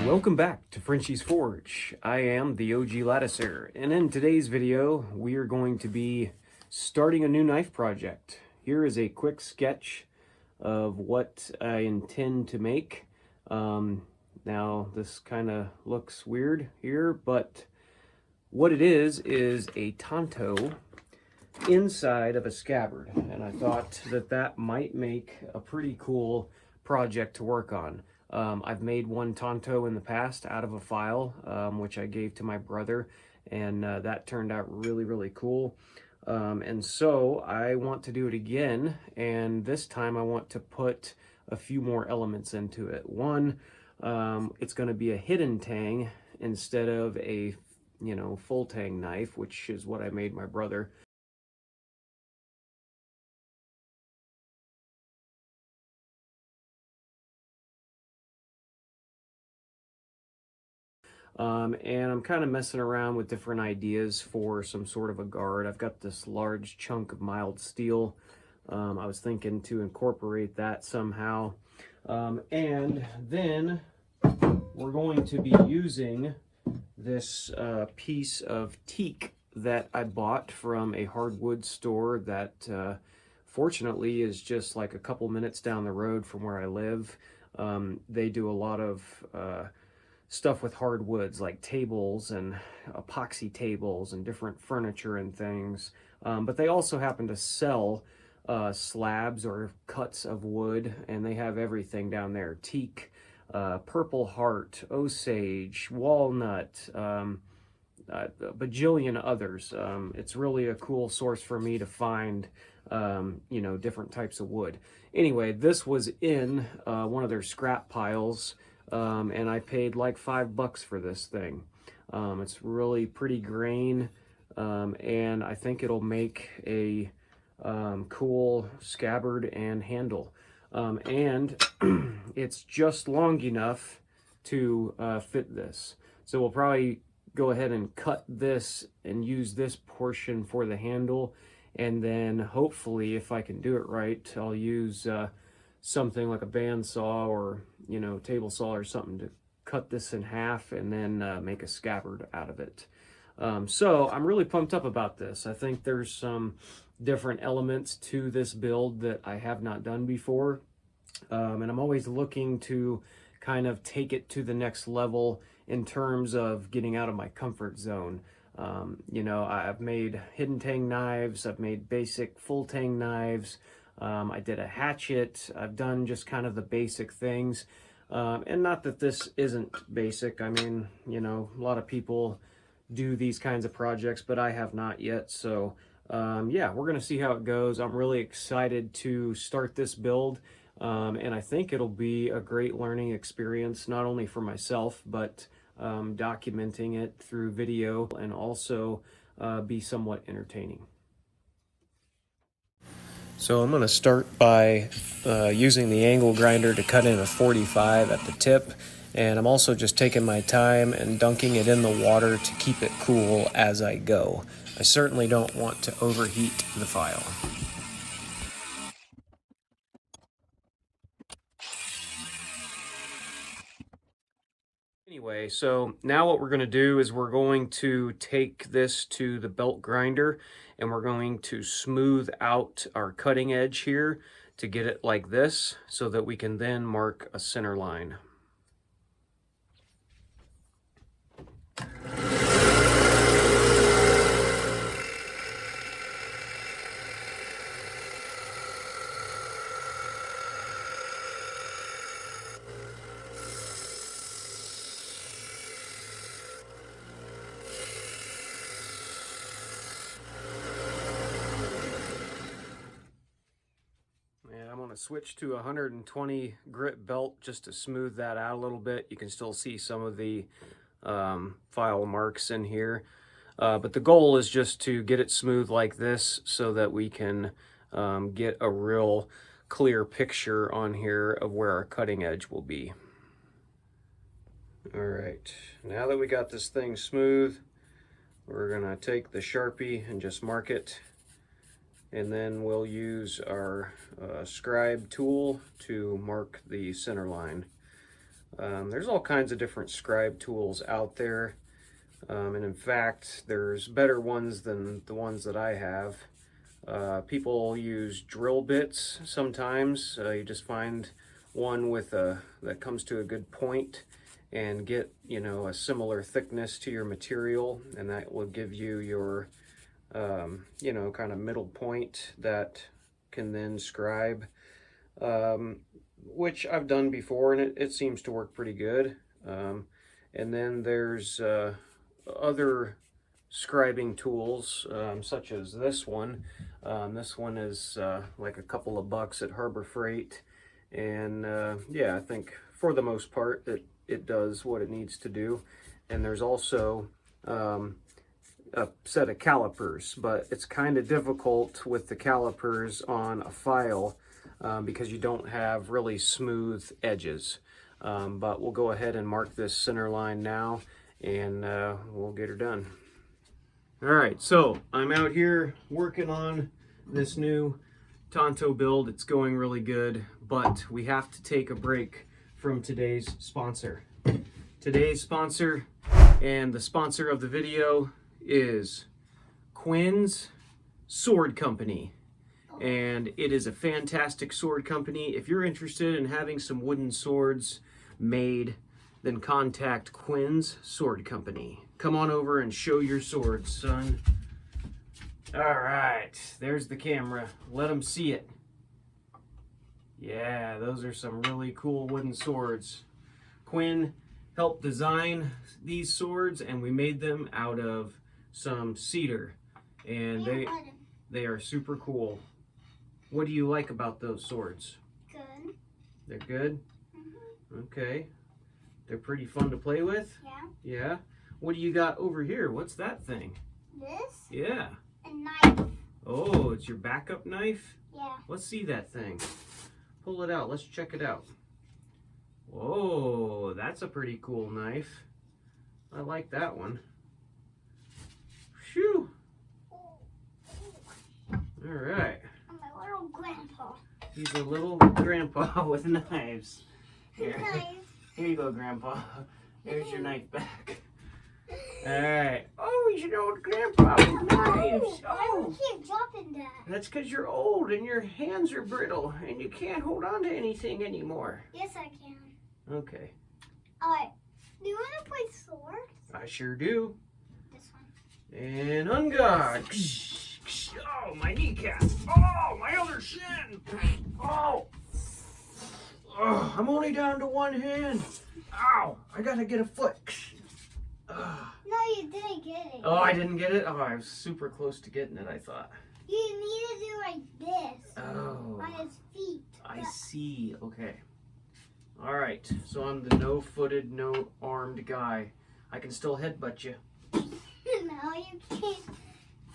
Welcome back to Frenchie's Forge. I am the OG Latticer, and in today's video we are going to be starting a new knife project. Here is a quick sketch of what I intend to make. Now this kind of looks weird here, but what it is a TANTO inside of a scabbard, and I thought that that might make a pretty cool project to work on. I've made one TANTO in the past out of a file, which I gave to my brother, and that turned out really cool. And so I want to do it again, and this time I want to put a few more elements into it. One, it's going to be a hidden tang instead of a, full tang knife, which is what I made my brother. And I'm kind of messing around with different ideas for some sort of a guard. I've got this large chunk of mild steel. I was thinking to incorporate that somehow. And then we're going to be using this piece of teak that I bought from a hardwood store that fortunately is just like a couple minutes down the road from where I live. They do a lot of stuff with hardwoods like tables and epoxy tables and different furniture and things, but they also happen to sell slabs or cuts of wood, and they have everything down there: teak, purple heart, osage, walnut, a bajillion others. It's really a cool source for me to find different types of wood. Anyway, this was in one of their scrap piles, and I paid like $5 for this thing. It's really pretty grain, and I think it'll make a cool scabbard and handle. And it's just long enough to fit this. So we'll probably go ahead and cut this and use this portion for the handle, and then hopefully, if I can do it right, I'll use something like a bandsaw or table saw or something to cut this in half and then make a scabbard out of it. So I'm really pumped up about this. I think there's some different elements to this build that I have not done before, and I'm always looking to kind of take it to the next level in terms of getting out of my comfort zone. I've made hidden tang knives, I've made basic full tang knives, I did a hatchet. I've done just kind of the basic things. And not that this isn't basic. I mean, a lot of people do these kinds of projects, but I have not yet. So, yeah, we're going to see how it goes. I'm really excited to start this build. And I think it'll be a great learning experience, not only for myself, but documenting it through video, and also be somewhat entertaining. So I'm going to start by using the angle grinder to cut in a 45 at the tip, and I'm also just taking my time and dunking it in the water to keep it cool as I go. I certainly don't want to overheat the file. Anyway, so now what we're going to do is we're going to take this to the belt grinder, and we're going to smooth out our cutting edge here to get it like this, so that we can then mark a center line. Switch to 120 grit belt just to smooth that out a little bit. You can still see some of the file marks in here, but the goal is just to get it smooth like this so that we can get a real clear picture on here of where our cutting edge will be. All right, now that we got this thing smooth, we're gonna take the Sharpie and just mark it, and then we'll use our Scribe Tool to mark the center line. There's all kinds of different scribe tools out there, and in fact there's better ones than the ones that I have. People use drill bits sometimes. You just find one with that comes to a good point and get, you know, a similar thickness to your material, and that will give you your you know, kind of middle point that can then scribe, which I've done before, and it seems to work pretty good. And then there's other scribing tools, such as this one. This one is like a couple of bucks at Harbor Freight, and yeah, I think for the most part it does what it needs to do. And there's also a set of calipers, but it's kind of difficult with the calipers on a file because you don't have really smooth edges. But we'll go ahead and mark this center line now, and we'll get her done. All right, so I'm out here working on this new TANTO build. It's going really good, but we have to take a break from today's sponsor. Today's sponsor, and the sponsor of the video, is Quinn's Sword Company. And it is a fantastic sword company. If you're interested in having some wooden swords made, then contact Quinn's Sword Company. Come on over and show your swords, son. All right, there's the camera. Let them see it. Yeah, those are some really cool wooden swords. Quinn helped design these swords, and we made them out of some cedar, and they are super cool. What do you like about those swords? Good. They're good? Mm-hmm. Okay. They're pretty fun to play with? Yeah. Yeah? What do you got over here? What's that thing? This? Yeah. A knife. Oh, it's your backup knife? Yeah. Let's see that thing. Pull it out. Let's check it out. Whoa, that's a pretty cool knife. I like that one. Phew. All right. I'm a little grandpa. He's a little grandpa with knives. Here. Knife. Here you go, Grandpa. Here's your knife back. All right. Oh, he's an old grandpa with knives. Oh, I keep dropping that. That's because you're old and your hands are brittle and you can't hold on to anything anymore. Yes, I can. Okay. All right. Do you want to play swords? I sure do. This one. And on guard. Oh, my kneecap. Oh, my other shin. Oh. Oh, I'm only down to one hand. Ow, I gotta get a foot. No, you didn't get it. Oh, I didn't get it? Oh, I was super close to getting it, I thought. You need to do like this. Oh. On his feet. I see. Okay. All right. So I'm the no-footed, no-armed guy. I can still headbutt you. No, you can't.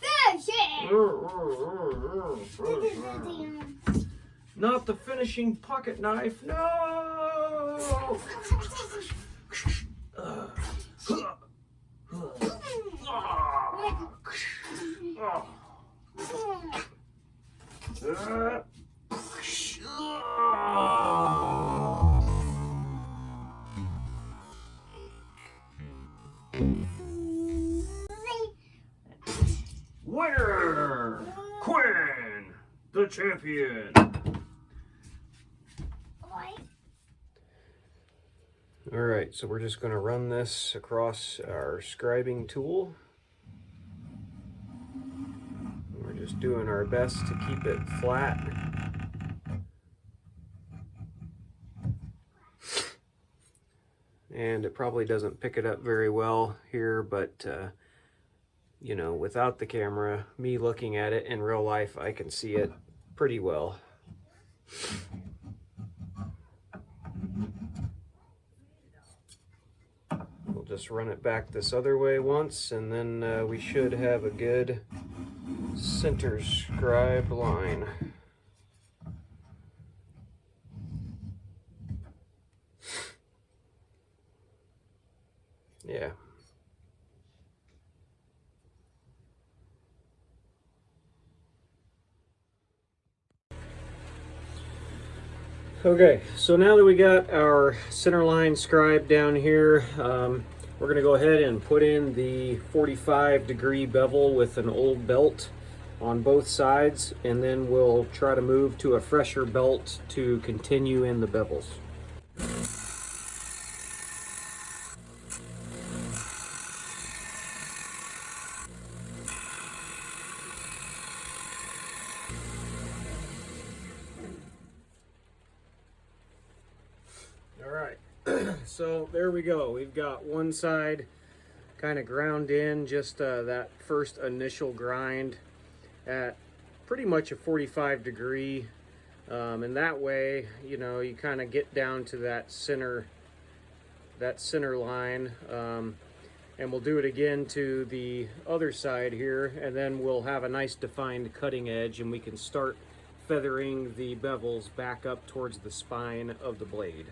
Finish it! Not the finishing pocket knife. No! Winner! Quinn, the champion. All right, so we're just going to run this across our scribing tool. We're just doing our best to keep it flat. And it probably doesn't pick it up very well here, but you know, without the camera, me looking at it in real life, I can see it pretty well. We'll just run it back this other way once, and then we should have a good center scribe line. Yeah. Okay, so now that we got our center line scribe down here, we're going to go ahead and put in the 45-degree bevel with an old belt on both sides, and then we'll try to move to a fresher belt to continue in the bevels. All right, so there we go. We've got one side kind of ground in, just that first initial grind at pretty much a 45-degree, and that way, you know, you kind of get down to that center line, and we'll do it again to the other side here, and then we'll have a nice defined cutting edge, and we can start feathering the bevels back up towards the spine of the blade.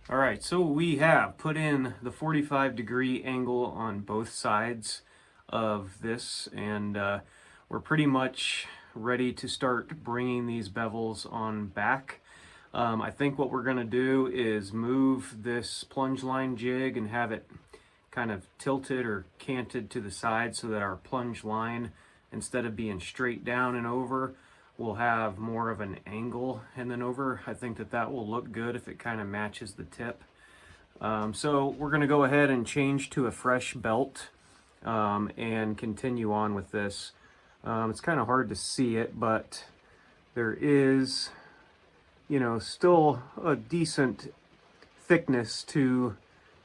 All right, so we have put in the 45-degree angle on both sides of this, and we're pretty much ready to start bringing these bevels on back. I think what we're gonna do is move this plunge line jig and have it kind of tilted or canted to the side so that our plunge line, instead of being straight down and over, will have more of an angle and then over. I think that that will look good if it kind of matches the tip. So we're going to go ahead and change to a fresh belt and continue on with this. It's kind of hard to see it, but there is, you know, still a decent thickness to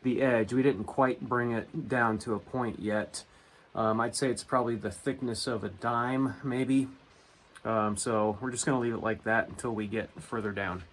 the edge. We didn't quite bring it down to a point yet. I'd say it's probably the thickness of a dime, maybe. So we're just going to leave it like that until we get further down.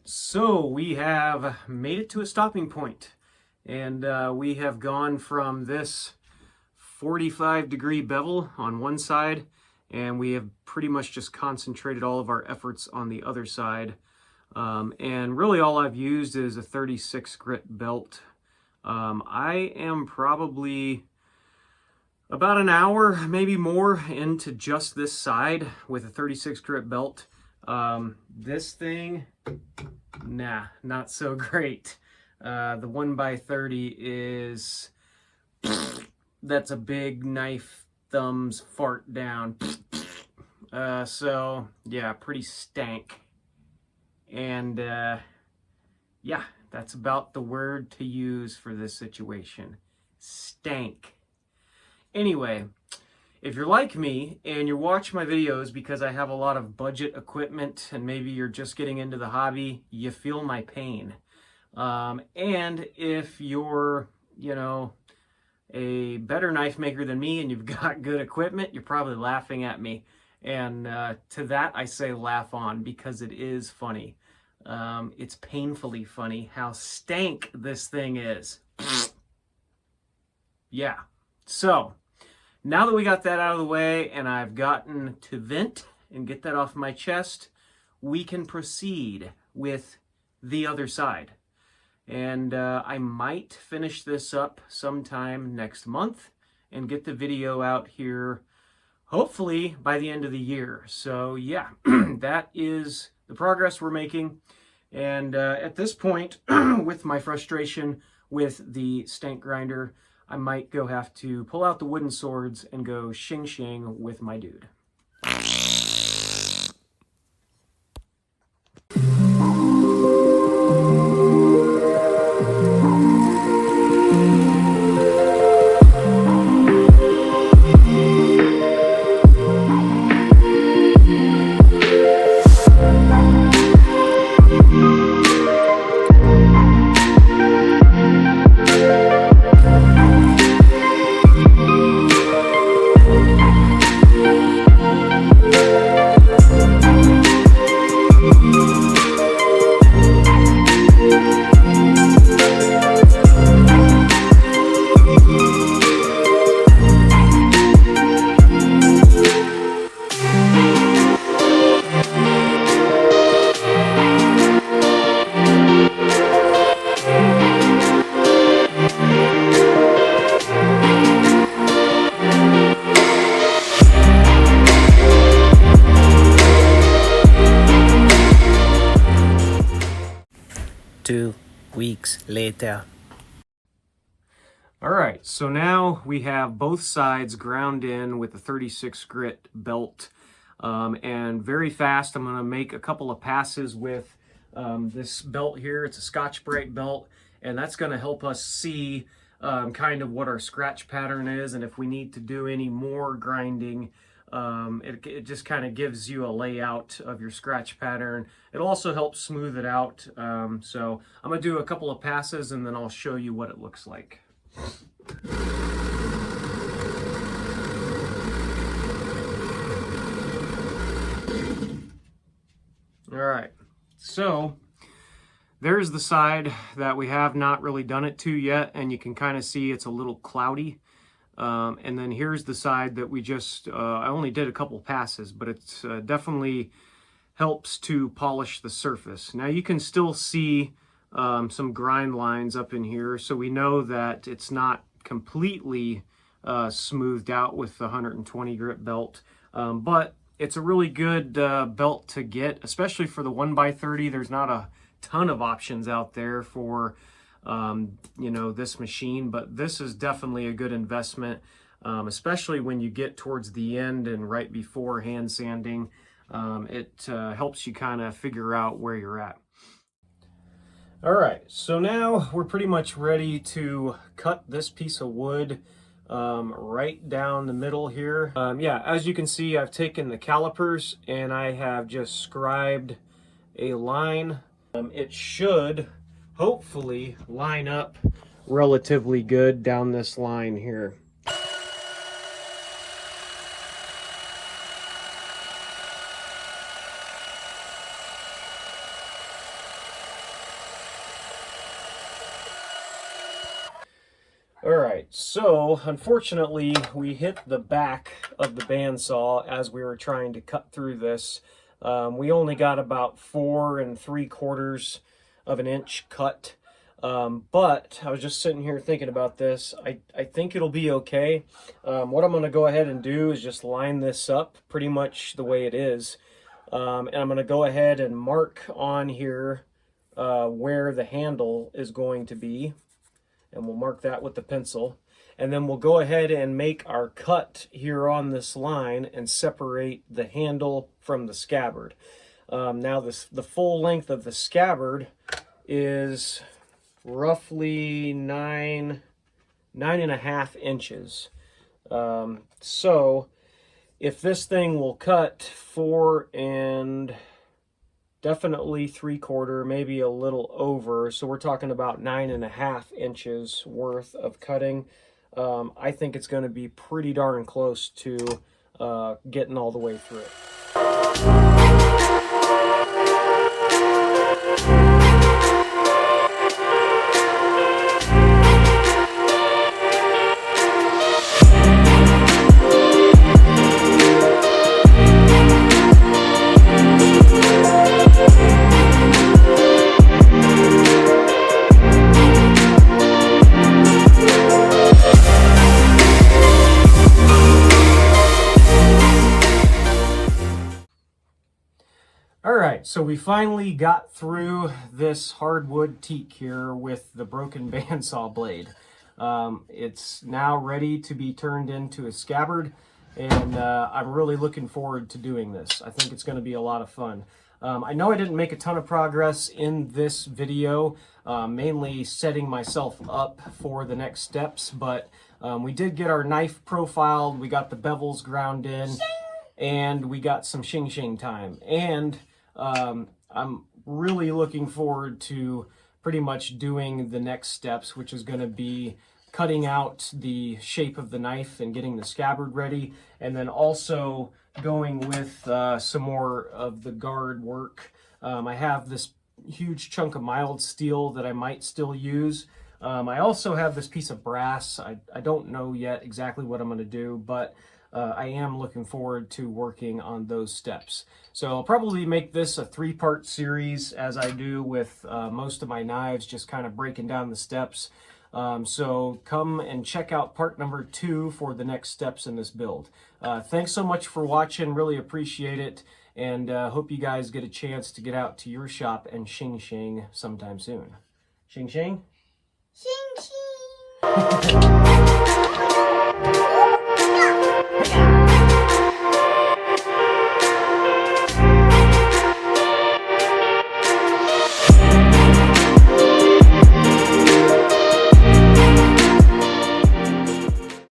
So we have made it to a stopping point, and we have gone from this 45-degree bevel on one side, and we have pretty much just concentrated all of our efforts on the other side. And really all I've used is a 36 grit belt. I am probably about an hour, maybe more, into just this side with a 36 grit belt. This thing, nah, not so great. The 1x30 is, that's a big knife thumbs fart down. So yeah, pretty stank. And yeah, that's about the word to use for this situation. Stank. Anyway, if you're like me and you watch my videos because I have a lot of budget equipment and maybe you're just getting into the hobby, you feel my pain. And if you're, you know, a better knife maker than me and you've got good equipment, you're probably laughing at me. And to that I say laugh on, because it is funny. It's painfully funny how stank this thing is. Yeah. So now that we got that out of the way and I've gotten to vent and get that off my chest, we can proceed with the other side. And I might finish this up sometime next month and get the video out here hopefully by the end of the year. So yeah, that is the progress we're making. And at this point, with my frustration with the stank grinder, I might go have to pull out the wooden swords and go shing shing with my dude. 2 weeks later. All right, so now we have both sides ground in with a 36 grit belt. And very fast, I'm going to make a couple of passes with this belt here. It's a Scotch-Brite belt, and that's going to help us see kind of what our scratch pattern is, and if we need to do any more grinding. It just kind of gives you a layout of your scratch pattern. It'll also help smooth it out. So I'm going to do a couple of passes, and then I'll show you what it looks like. All right, so there's the side that we have not really done it to yet, and you can kind of see it's a little cloudy. And then here's the side that we just, I only did a couple passes, but it's definitely helps to polish the surface. Now you can still see some grind lines up in here, so we know that it's not completely smoothed out with the 120 grit belt, but it's a really good belt to get, especially for the 1x30. There's not a ton of options out there for you know, this machine, but this is definitely a good investment, especially when you get towards the end and right before hand sanding. It helps you kind of figure out where you're at. All right, so now we're pretty much ready to cut this piece of wood right down the middle here. Yeah, as you can see, I've taken the calipers and I have just scribed a line. It should hopefully line up relatively good down this line here. All right, so unfortunately we hit the back of the bandsaw as we were trying to cut through this. We only got about 4 3/4 of an inch cut, but I was just sitting here thinking about this. I think it'll be okay. What I'm going to go ahead and do is just line this up pretty much the way it is, and I'm going to go ahead and mark on here where the handle is going to be, and we'll mark that with the pencil, and then we'll go ahead and make our cut here on this line and separate the handle from the scabbard. Now the full length of the scabbard is roughly 9.5 inches. So if this thing will cut 4 and definitely 3/4, maybe a little over, so we're talking about 9.5 inches worth of cutting. I think it's going to be pretty darn close to getting all the way through it. So we finally got through this hardwood teak here with the broken bandsaw blade. It's now ready to be turned into a scabbard, and I'm really looking forward to doing this. I think it's going to be a lot of fun. I know I didn't make a ton of progress in this video, mainly setting myself up for the next steps, but we did get our knife profiled, we got the bevels ground in, and we got some shing time. And I'm really looking forward to pretty much doing the next steps, which is going to be cutting out the shape of the knife and getting the scabbard ready, and then also going with some more of the guard work. I have this huge chunk of mild steel that I might still use. I also have this piece of brass. I don't know yet exactly what I'm going to do, but I am looking forward to working on those steps. So I'll probably make this a 3-part series, as I do with most of my knives, just kind of breaking down the steps. So come and check out part number 2 for the next steps in this build. Thanks so much for watching, really appreciate it, And hope you guys get a chance to get out to your shop and shing shing sometime soon. Shing shing? Shing shing.